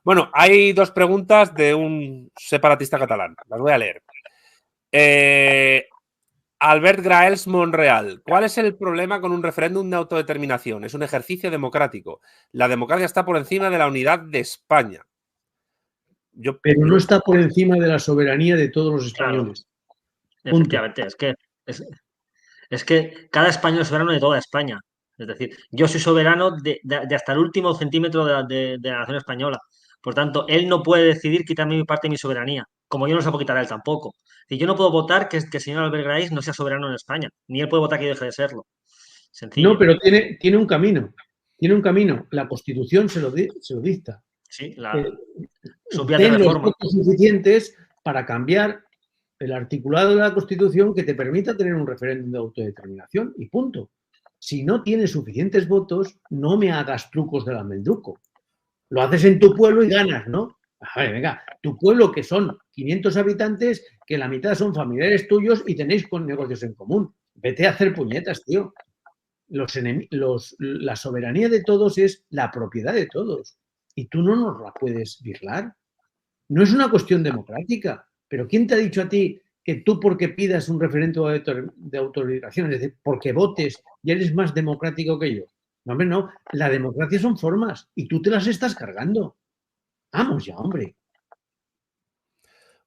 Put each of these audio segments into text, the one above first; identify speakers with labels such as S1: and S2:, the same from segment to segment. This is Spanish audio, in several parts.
S1: Bueno, hay dos preguntas de un separatista catalán. Las voy a leer. Albert Graels Monreal. ¿Cuál es el problema con un referéndum de autodeterminación? Es un ejercicio democrático. La democracia está por encima de la unidad de España.
S2: Pero no está por encima de la soberanía de todos los españoles.
S3: Claro, efectivamente, es que cada español es soberano de toda España. Es decir, yo soy soberano de hasta el último centímetro de la nación española. Por tanto, él no puede decidir quitarme mi parte de mi soberanía, como yo no se la puedo quitar a él tampoco. Y yo no puedo votar que el señor Albert Grace no sea soberano en España, ni él puede votar que yo deje de serlo. Sencillo.
S2: No, pero tiene un camino. Tiene un camino. La Constitución se lo dicta.
S3: Sí,
S2: ten los votos suficientes para cambiar el articulado de la Constitución que te permita tener un referéndum de autodeterminación y punto. Si no tienes suficientes votos, no me hagas trucos del almendruco. Lo haces en tu pueblo y ganas, ¿no? A ver, venga, tu pueblo que son 500 habitantes, que la mitad son familiares tuyos y tenéis con negocios en común. Vete a hacer puñetas, tío. La soberanía de todos es la propiedad de todos y tú no nos la puedes virlar. No es una cuestión democrática, pero ¿quién te ha dicho a ti que tú porque pidas un referéndum de autorización, es decir, porque votes, ya eres más democrático que yo? No, hombre, no. La democracia son formas y tú te las estás cargando. Vamos ya, hombre.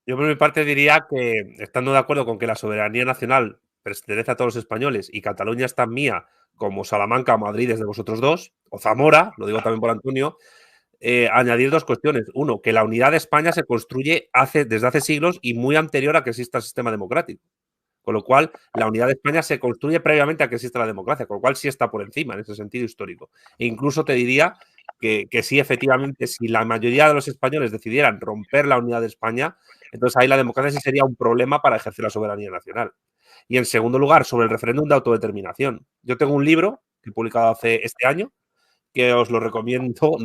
S1: Yo por mi parte diría que, estando de acuerdo con que la soberanía nacional pertenece a todos los españoles y Cataluña es tan mía como Salamanca o Madrid es de vosotros dos, o Zamora, lo digo también por Antonio, añadir dos cuestiones. Uno, que la unidad de España se construye desde hace siglos y muy anterior a que exista el sistema democrático. Con lo cual, la unidad de España se construye previamente a que exista la democracia, con lo cual sí está por encima en ese sentido histórico. E incluso te diría que sí, efectivamente, si la mayoría de los españoles decidieran romper la unidad de España, entonces ahí la democracia sí sería un problema para ejercer la soberanía nacional. Y en segundo lugar, sobre el referéndum de autodeterminación. Yo tengo un libro que he publicado este año, que os lo recomiendo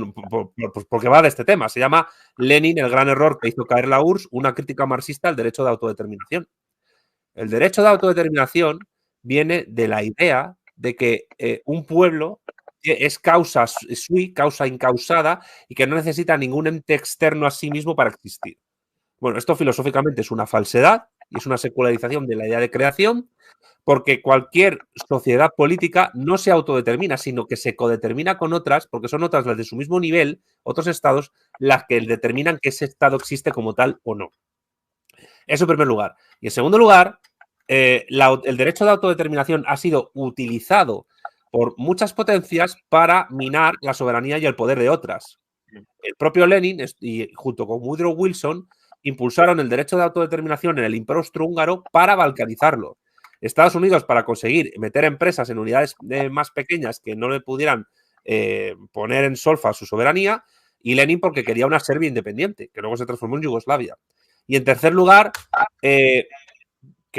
S1: porque va de este tema. Se llama Lenin, el gran error que hizo caer la URSS, una crítica marxista al derecho de autodeterminación. El derecho de autodeterminación viene de la idea de que un pueblo es causa sui, causa incausada, y que no necesita ningún ente externo a sí mismo para existir. Bueno, esto filosóficamente es una falsedad y es una secularización de la idea de creación, porque cualquier sociedad política no se autodetermina, sino que se codetermina con otras, porque son otras las de su mismo nivel, otros estados, las que determinan que ese estado existe como tal o no. Eso en primer lugar. Y en segundo lugar, el derecho de autodeterminación ha sido utilizado por muchas potencias para minar la soberanía y el poder de otras. El propio Lenin, y junto con Woodrow Wilson, impulsaron el derecho de autodeterminación en el Imperio Austrohúngaro para balcanizarlo. Estados Unidos, para conseguir meter empresas en unidades más pequeñas que no le pudieran poner en solfa su soberanía, y Lenin porque quería una Serbia independiente, que luego se transformó en Yugoslavia. Y en tercer lugar, que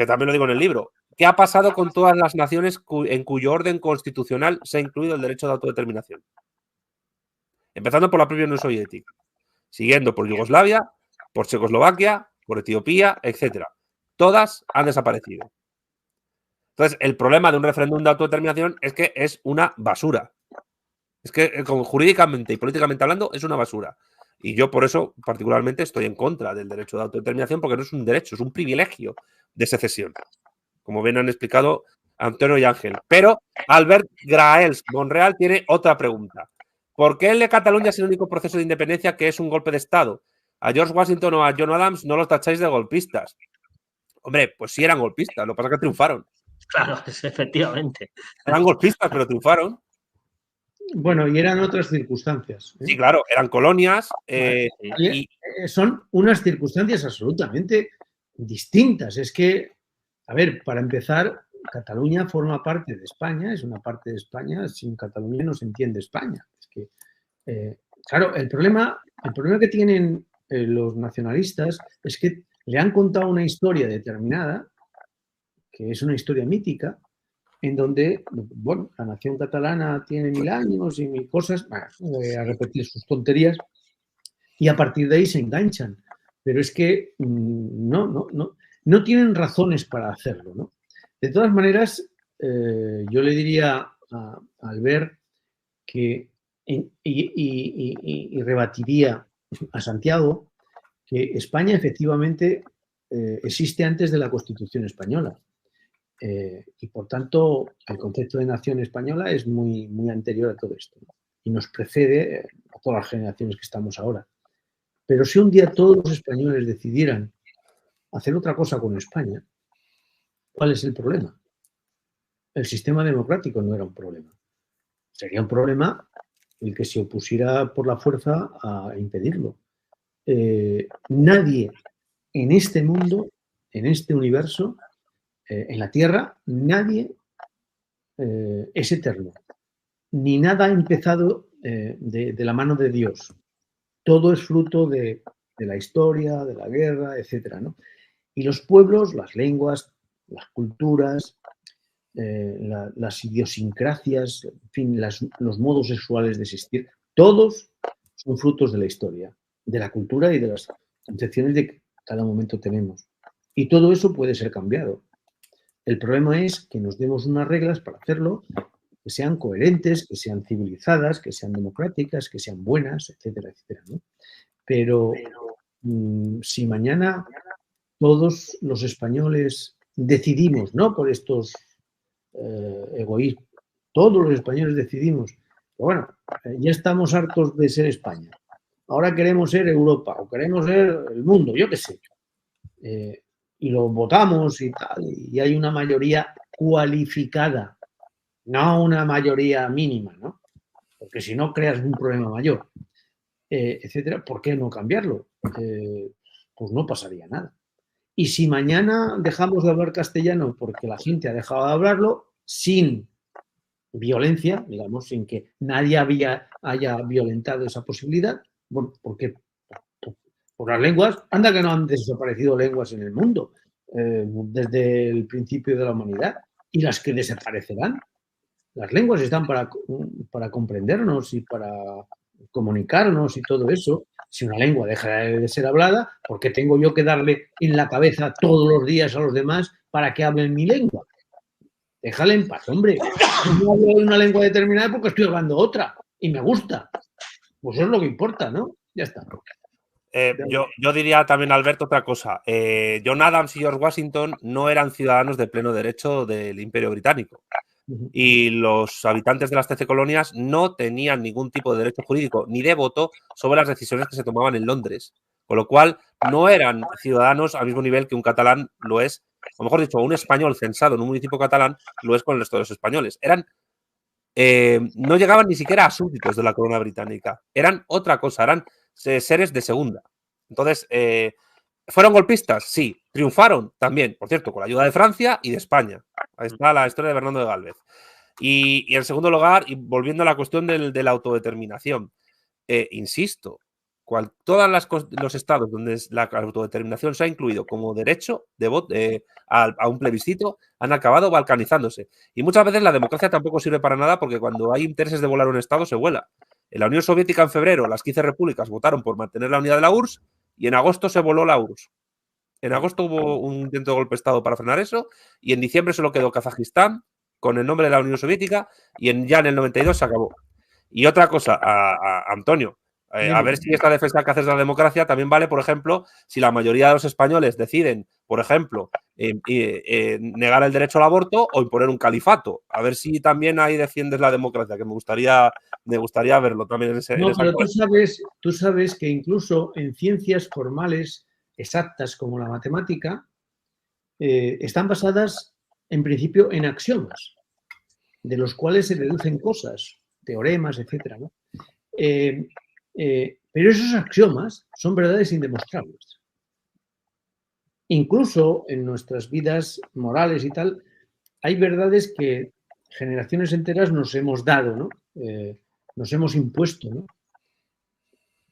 S1: también lo digo en el libro, ¿qué ha pasado con todas las naciones en cuyo orden constitucional se ha incluido el derecho de autodeterminación? Empezando por la propia Unión Soviética, siguiendo por Yugoslavia, por Checoslovaquia, por Etiopía, etcétera. Todas han desaparecido. Entonces, el problema de un referéndum de autodeterminación es que es una basura. Es que jurídicamente y políticamente hablando es una basura. Y yo por eso particularmente estoy en contra del derecho de autodeterminación, porque no es un derecho, es un privilegio de secesión, como bien han explicado Antonio y Ángel. Pero Albert Graels Monreal tiene otra pregunta. ¿Por qué el de Cataluña es el único proceso de independencia que es un golpe de Estado? A George Washington o a John Adams no los tacháis de golpistas. Hombre, pues sí eran golpistas, lo que pasa es que triunfaron.
S3: Claro, efectivamente.
S1: Eran golpistas, pero triunfaron.
S2: Bueno, y eran otras circunstancias.
S1: Sí, claro, eran colonias.
S2: Son unas circunstancias absolutamente distintas. Es que, a ver, para empezar, Cataluña forma parte de España, es una parte de España. Sin Cataluña no se entiende España. Es que, claro, el problema que tienen los nacionalistas es que le han contado una historia determinada, que es una historia mítica, en donde, bueno, la nación catalana tiene 1000 años y 1000 cosas, a repetir sus tonterías, y a partir de ahí se enganchan. Pero es que no tienen razones para hacerlo, ¿no? De todas maneras, yo le diría a Albert que, y rebatiría a Santiago que España efectivamente existe antes de la Constitución española. Y por tanto, el concepto de nación española es muy, muy anterior a todo esto, ¿no? Y nos precede a todas las generaciones que estamos ahora. Pero si un día todos los españoles decidieran hacer otra cosa con España, ¿cuál es el problema? El sistema democrático no era un problema. Sería un problema el que se opusiera por la fuerza a impedirlo. Nadie en este mundo, en este universo, en la Tierra, nadie es eterno. Ni nada ha empezado de la mano de Dios. Todo es fruto de la historia, de la guerra, etc., ¿no? Y los pueblos, las lenguas, las culturas, las idiosincrasias, en fin, los modos sexuales de existir, todos son frutos de la historia, de la cultura y de las concepciones que cada momento tenemos. Y todo eso puede ser cambiado. El problema es que nos demos unas reglas para hacerlo, que sean coherentes, que sean civilizadas, que sean democráticas, que sean buenas, etcétera, etcétera, ¿no? Pero si mañana todos los españoles decidimos, no por estos egoísmos, todos los españoles decidimos, bueno, ya estamos hartos de ser España, ahora queremos ser Europa o queremos ser el mundo, yo qué sé, y lo votamos y tal, y hay una mayoría cualificada, no una mayoría mínima, ¿no? Porque si no creas un problema mayor, etcétera, ¿por qué no cambiarlo? Pues no pasaría nada. Y si mañana dejamos de hablar castellano porque la gente ha dejado de hablarlo, sin violencia, digamos, sin que nadie haya violentado esa posibilidad, bueno, porque por las lenguas, anda que no han desaparecido lenguas en el mundo desde el principio de la humanidad, y las que desaparecerán. Las lenguas están para comprendernos y para comunicarnos y todo eso. Si una lengua deja de ser hablada, ¿por qué tengo yo que darle en la cabeza todos los días a los demás para que hablen mi lengua? Déjale en paz, hombre. No hablo de una lengua determinada porque estoy hablando otra y me gusta. Pues eso es lo que importa, ¿no? Ya está.
S1: Yo diría también, Alberto, otra cosa. John Adams y George Washington no eran ciudadanos de pleno derecho del Imperio Británico. Y los habitantes de las 13 colonias no tenían ningún tipo de derecho jurídico ni de voto sobre las decisiones que se tomaban en Londres. Con lo cual, no eran ciudadanos al mismo nivel que un catalán lo es, o mejor dicho, un español censado en un municipio catalán lo es con el resto de los españoles. No llegaban ni siquiera a súbditos de la corona británica. Eran otra cosa, eran seres de segunda. Entonces, ¿fueron golpistas? Sí. ¿Triunfaron? También, por cierto, con la ayuda de Francia y de España. Ahí está la historia de Bernardo de Gálvez. Y en segundo lugar, y volviendo a la cuestión de la autodeterminación, insisto, todos los estados donde la autodeterminación se ha incluido como derecho de voto a un plebiscito han acabado balcanizándose. Y muchas veces la democracia tampoco sirve para nada porque cuando hay intereses de volar un estado se vuela. En la Unión Soviética en febrero las 15 repúblicas votaron por mantener la unidad de la URSS y en agosto se voló la URSS. En agosto hubo un intento de golpe de Estado para frenar eso y en diciembre solo quedó Kazajistán con el nombre de la Unión Soviética y ya en el 92 se acabó. Y otra cosa, a Antonio, a ver si esta defensa que haces de la democracia también vale, por ejemplo, si la mayoría de los españoles deciden, por ejemplo, negar el derecho al aborto o imponer un califato. A ver si también ahí defiendes la democracia, que me gustaría verlo también en ese.
S2: No, pero tú sabes que incluso en ciencias formales exactas como la matemática están basadas en principio en axiomas, de los cuales se deducen cosas, teoremas, etcétera, ¿no? Pero esos axiomas son verdades indemostrables. Incluso en nuestras vidas morales y tal, hay verdades que generaciones enteras nos hemos dado, ¿no? Nos hemos impuesto, ¿no?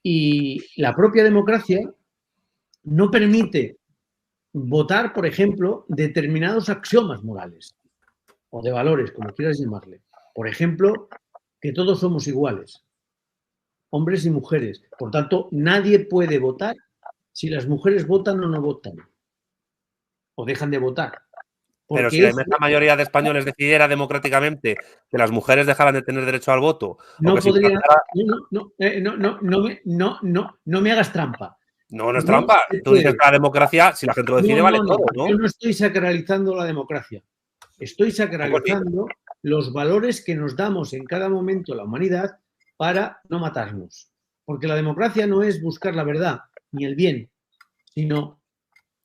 S2: Y la propia democracia no permite votar, por ejemplo, determinados axiomas morales o de valores, como quieras llamarle. Por ejemplo, que todos somos iguales, hombres y mujeres. Por tanto, nadie puede votar si las mujeres votan o no votan, o dejan de votar.
S1: Pero si la inmensa mayoría de españoles decidiera democráticamente que las mujeres dejaran de tener derecho al voto...
S2: No podría... No me hagas trampa.
S1: No es trampa. Tú dices que la democracia, si la gente lo decide, vale todo, ¿no?
S2: Yo no estoy sacralizando la democracia. Estoy sacralizando los valores que nos damos en cada momento la humanidad para no matarnos. Porque la democracia no es buscar la verdad ni el bien, sino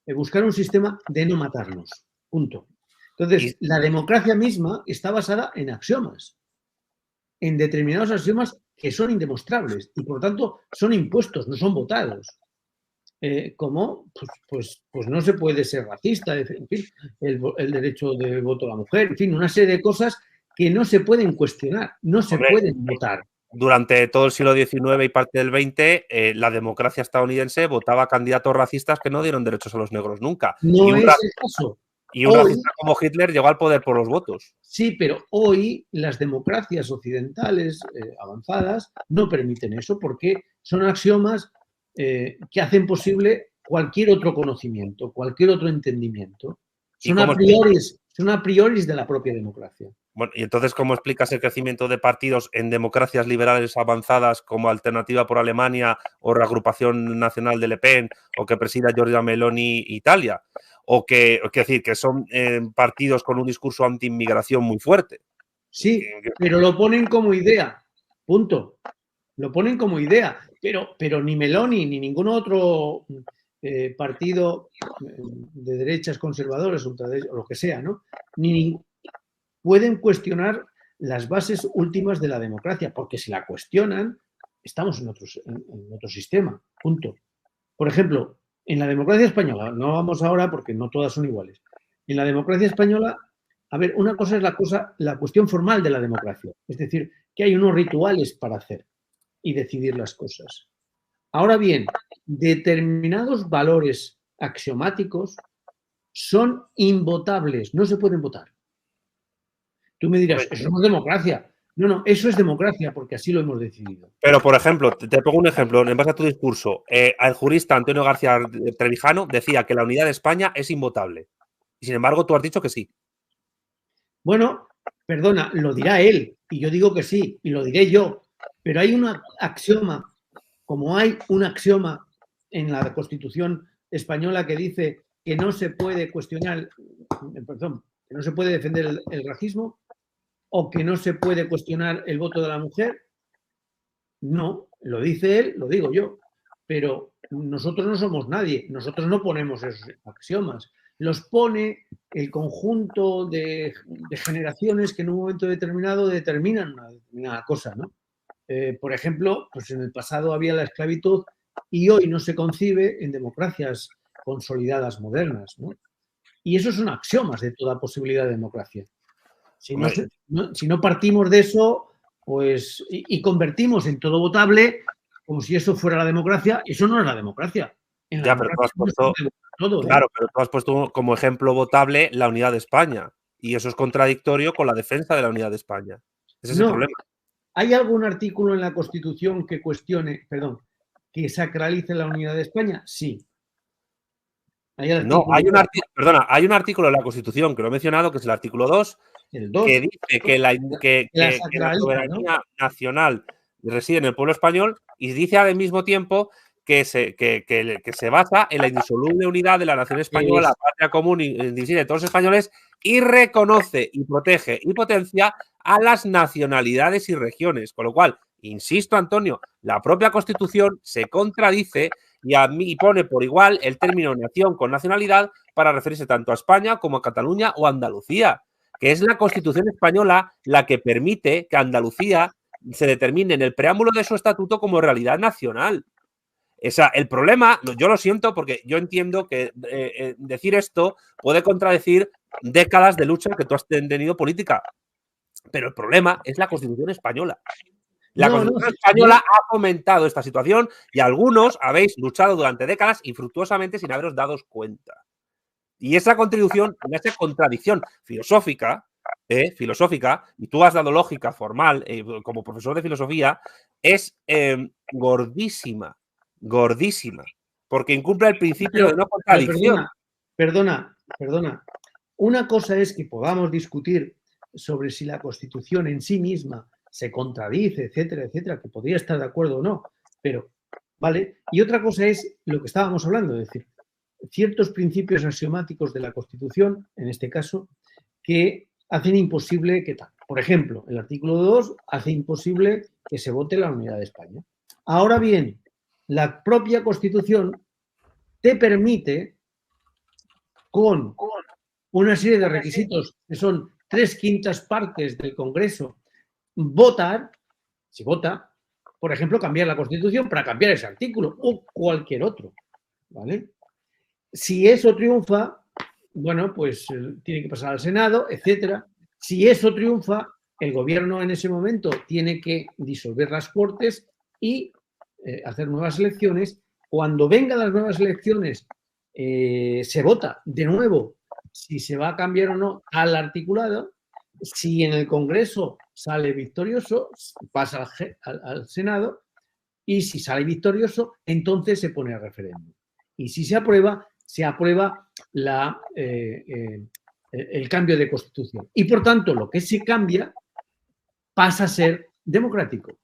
S2: buscar un sistema de no matarnos. Punto. Entonces, la democracia misma está basada en axiomas, en determinados axiomas que son indemostrables y, por lo tanto, son impuestos, no son votados. Como pues no se puede ser racista, en fin, el derecho de voto a la mujer, en fin, una serie de cosas que no se pueden cuestionar, no se pueden votar.
S1: Durante todo el siglo XIX y parte del XX, la democracia estadounidense votaba candidatos racistas que no dieron derechos a los negros nunca.
S2: No es el caso.
S1: Y un racista como Hitler llegó al poder por los votos.
S2: Sí, pero hoy las democracias occidentales avanzadas no permiten eso porque son axiomas que hacen posible cualquier otro conocimiento, cualquier otro entendimiento. Son a priori de la propia democracia.
S1: Bueno, y entonces, ¿cómo explicas el crecimiento de partidos en democracias liberales avanzadas como Alternativa por Alemania o Reagrupación Nacional de Le Pen o que presida Giorgia Meloni Italia? O que son partidos con un discurso anti-inmigración muy fuerte.
S2: Sí, pero lo ponen como idea, punto. Lo ponen como idea, pero ni Meloni ni ningún otro partido de derechas conservadores, ultraderechas, o lo que sea, ¿no? Pueden cuestionar las bases últimas de la democracia, porque si la cuestionan, estamos en otro sistema, punto. Por ejemplo, en la democracia española, no vamos ahora porque no todas son iguales, en la democracia española, a ver, una cosa es la cuestión formal de la democracia, es decir, que hay unos rituales para hacer y decidir las cosas. Ahora bien, determinados valores axiomáticos son invotables, no se pueden votar. Tú me dirás, eso no es democracia. No, eso es democracia porque así lo hemos decidido.
S1: Pero, por ejemplo, te pongo un ejemplo, en base a tu discurso, el jurista Antonio García Trevijano decía que la unidad de España es invotable. Y sin embargo, tú has dicho que sí.
S2: Bueno, perdona, lo dirá él y yo digo que sí y lo diré yo. Pero hay un axioma, como hay un axioma en la Constitución española que dice que no se puede cuestionar, perdón, que no se puede defender el racismo o que no se puede cuestionar el voto de la mujer. No, lo dice él, lo digo yo, pero nosotros no somos nadie, nosotros no ponemos esos axiomas, los pone el conjunto de generaciones que en un momento determinado determinan una determinada cosa, ¿no? Por ejemplo, pues en el pasado había la esclavitud y hoy no se concibe en democracias consolidadas modernas, ¿no? Y esos son axiomas de toda posibilidad de democracia. Si no partimos de eso, pues, y convertimos en todo votable, como si eso fuera la democracia, eso no es la democracia.
S1: Pero tú has puesto como ejemplo votable la unidad de España. Y eso es contradictorio con la defensa de la unidad de España. Ese es el problema.
S2: ¿Hay algún artículo en la Constitución que que sacralice la unidad de España? Sí.
S1: Hay un artículo en la Constitución que lo he mencionado, que es el artículo 2, que dice que la soberanía nacional reside en el pueblo español y dice al mismo tiempo que se basa en la indisoluble unidad de la nación española, la patria común y indivisible de todos los españoles, y reconoce y protege y potencia a las nacionalidades y regiones. Con lo cual, insisto, Antonio, la propia Constitución se contradice y pone por igual el término nación con nacionalidad para referirse tanto a España como a Cataluña o Andalucía, que es la Constitución española la que permite que Andalucía se determine en el preámbulo de su estatuto como realidad nacional. El problema, yo lo siento porque yo entiendo que decir esto puede contradecir décadas de lucha que tú has tenido política, pero el problema es la Constitución española. La Constitución española ha fomentado esta situación y algunos habéis luchado durante décadas infructuosamente sin haberos dado cuenta. Y esa contradicción filosófica, y tú has dado lógica formal como profesor de filosofía, es gordísima, porque incumple el principio de no contradicción.
S2: Perdona. una cosa es que podamos discutir sobre si la Constitución en sí misma se contradice, etcétera, etcétera, que podría estar de acuerdo o no, pero, ¿vale? Y otra cosa es lo que estábamos hablando, es decir, ciertos principios axiomáticos de la Constitución, en este caso, que hacen imposible que tal. Por ejemplo, el artículo 2 hace imposible que se vote la unidad de España. Ahora bien, la propia Constitución te permite, con una serie de requisitos que son 3/5 partes del Congreso, votar, si vota, por ejemplo, cambiar la Constitución para cambiar ese artículo o cualquier otro, ¿vale? Si eso triunfa, bueno, pues tiene que pasar al Senado, etcétera. Si eso triunfa, el gobierno en ese momento tiene que disolver las Cortes y hacer nuevas elecciones. Cuando vengan las nuevas elecciones, se vota de nuevo si se va a cambiar o no al articulado. Si en el Congreso sale victorioso, pasa al Senado, y si sale victorioso, entonces se pone a referéndum. Y si se aprueba el cambio de Constitución. Y por tanto, lo que se cambia pasa a ser democrático.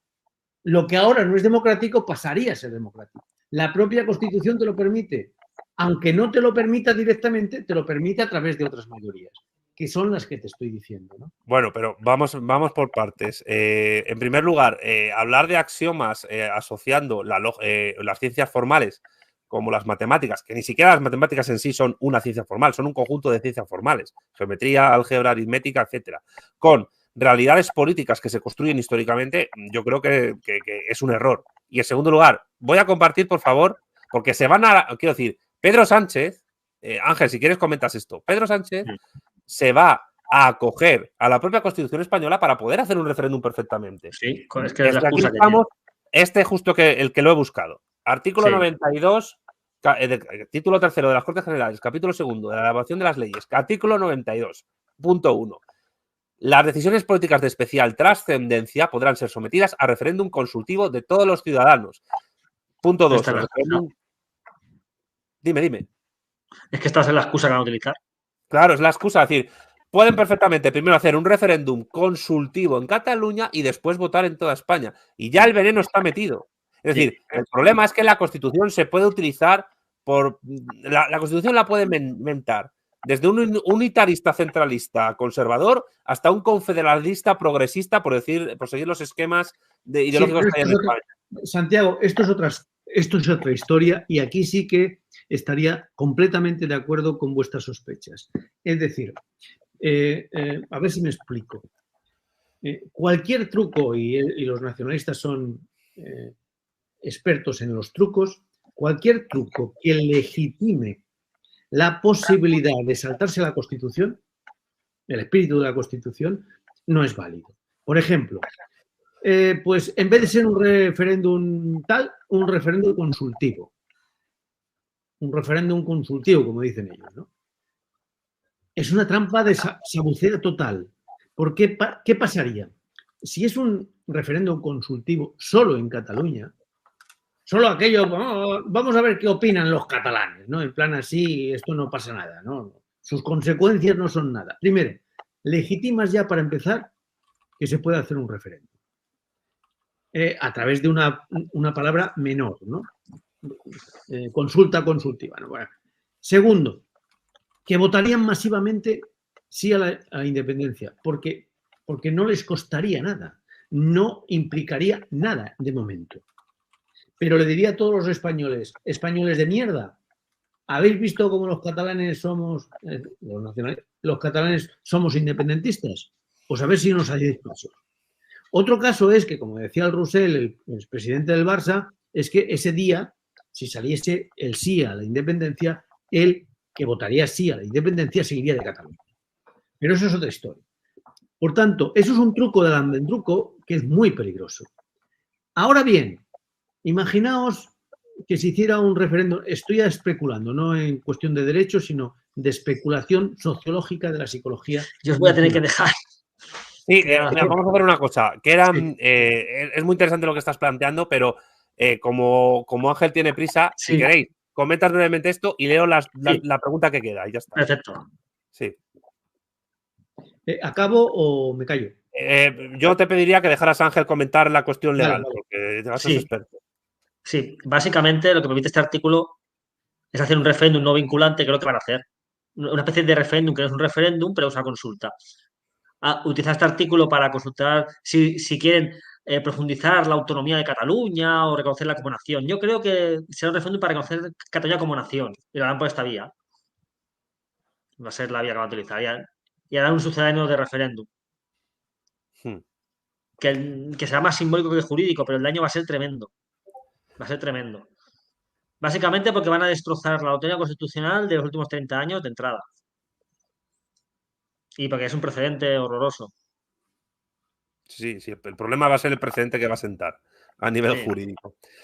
S2: Lo que ahora no es democrático pasaría a ser democrático. La propia Constitución te lo permite. Aunque no te lo permita directamente, te lo permite a través de otras mayorías, que son las que te estoy diciendo, ¿no?
S1: Bueno, pero vamos por partes. En primer lugar, hablar de axiomas asociando las ciencias formales como las matemáticas, que ni siquiera las matemáticas en sí son una ciencia formal, son un conjunto de ciencias formales, geometría, álgebra, aritmética, etcétera, con realidades políticas que se construyen históricamente, yo creo que es un error. Y en segundo lugar, voy a compartir, por favor, porque quiero decir, Pedro Sánchez, Ángel, si quieres comentas esto, Pedro Sánchez se va a acoger a la propia Constitución española para poder hacer un referéndum perfectamente.
S3: Sí, es que es la
S1: aquí
S3: excusa que
S1: estamos, justo el que lo he buscado. Artículo 92, título 3 de las Cortes Generales, capítulo 2 de la elaboración de las leyes, artículo 92, punto 1. Las decisiones políticas de especial trascendencia podrán ser sometidas a referéndum consultivo de todos los ciudadanos. Punto 2. Dime.
S3: Es que esta es la excusa que van a utilizar.
S1: Claro, es la excusa. Es decir, pueden perfectamente primero hacer un referéndum consultivo en Cataluña y después votar en toda España. Y ya el veneno está metido. Es decir, el problema es que la Constitución se puede utilizar la Constitución la puede mentar desde un unitarista centralista conservador hasta un confederalista progresista, por seguir los esquemas ideológicos que hay en España.
S2: Santiago, esto es otra historia y aquí sí que estaría completamente de acuerdo con vuestras sospechas. Es decir, a ver si me explico. Cualquier truco, y los nacionalistas son expertos en los trucos, cualquier truco que legitime la posibilidad de saltarse la Constitución, el espíritu de la Constitución, no es válido. Por ejemplo, pues en vez de ser un referéndum tal, un referéndum consultivo. Un referéndum consultivo, como dicen ellos, ¿no? Es una trampa de sabucera total. ¿Por qué? ¿Qué pasaría? Si es un referéndum consultivo solo en Cataluña, solo aquello, vamos a ver qué opinan los catalanes, ¿no? En plan así, esto no pasa nada, ¿no? Sus consecuencias no son nada. Primero, legitimas ya para empezar que se pueda hacer un referéndum. A través de una palabra menor, ¿no? Consulta consultiva, ¿no? Bueno. Segundo, que votarían masivamente sí a la independencia, porque no les costaría nada, no implicaría nada de momento. Pero le diría a todos los españoles de mierda, ¿habéis visto cómo los catalanes somos, los catalanes somos independentistas? Pues a ver si nos hacéis caso. Otro caso es que, como decía el Roussel, el presidente del Barça, es que ese día, si saliese el sí a la independencia, él, que votaría sí a la independencia, seguiría de Cataluña. Pero eso es otra historia. Por tanto, eso es un truco del andendruco que es muy peligroso. Ahora bien, imaginaos que se hiciera un referéndum, estoy especulando, no en cuestión de derechos, sino de especulación sociológica de la psicología.
S3: Yo os voy a tener que dejar.
S1: Sí, vamos a hacer una cosa, que es muy interesante lo que estás planteando, pero como Ángel tiene prisa,
S3: Sí.
S1: Si queréis, comentas brevemente esto y leo la pregunta que queda y ya está.
S3: Perfecto.
S1: Sí.
S2: ¿Acabo o me callo?
S1: Yo te pediría que dejaras a Ángel comentar la cuestión legal,
S2: Vale.
S1: porque ya sos
S3: Sí,
S1: experto.
S3: sí. Básicamente lo que permite este artículo es hacer un referéndum no vinculante, que es lo que van a hacer. Una especie de referéndum que no es un referéndum, pero es una consulta. Utilizar este artículo para consultar si quieren profundizar la autonomía de Cataluña o reconocerla como nación. Yo creo que será un referéndum para reconocer Cataluña como nación y lo harán por esta vía. Va a ser la vía que van a utilizar. Y harán un sucedáneo de referéndum.
S1: Hmm.
S3: Que será más simbólico que jurídico, pero el daño va a ser tremendo. Va a ser tremendo. Básicamente porque van a destrozar la autonomía constitucional de los últimos 30 años de entrada. Y porque es un precedente horroroso.
S1: Sí, el problema va a ser el precedente que va a sentar a nivel
S3: Sí.
S1: jurídico.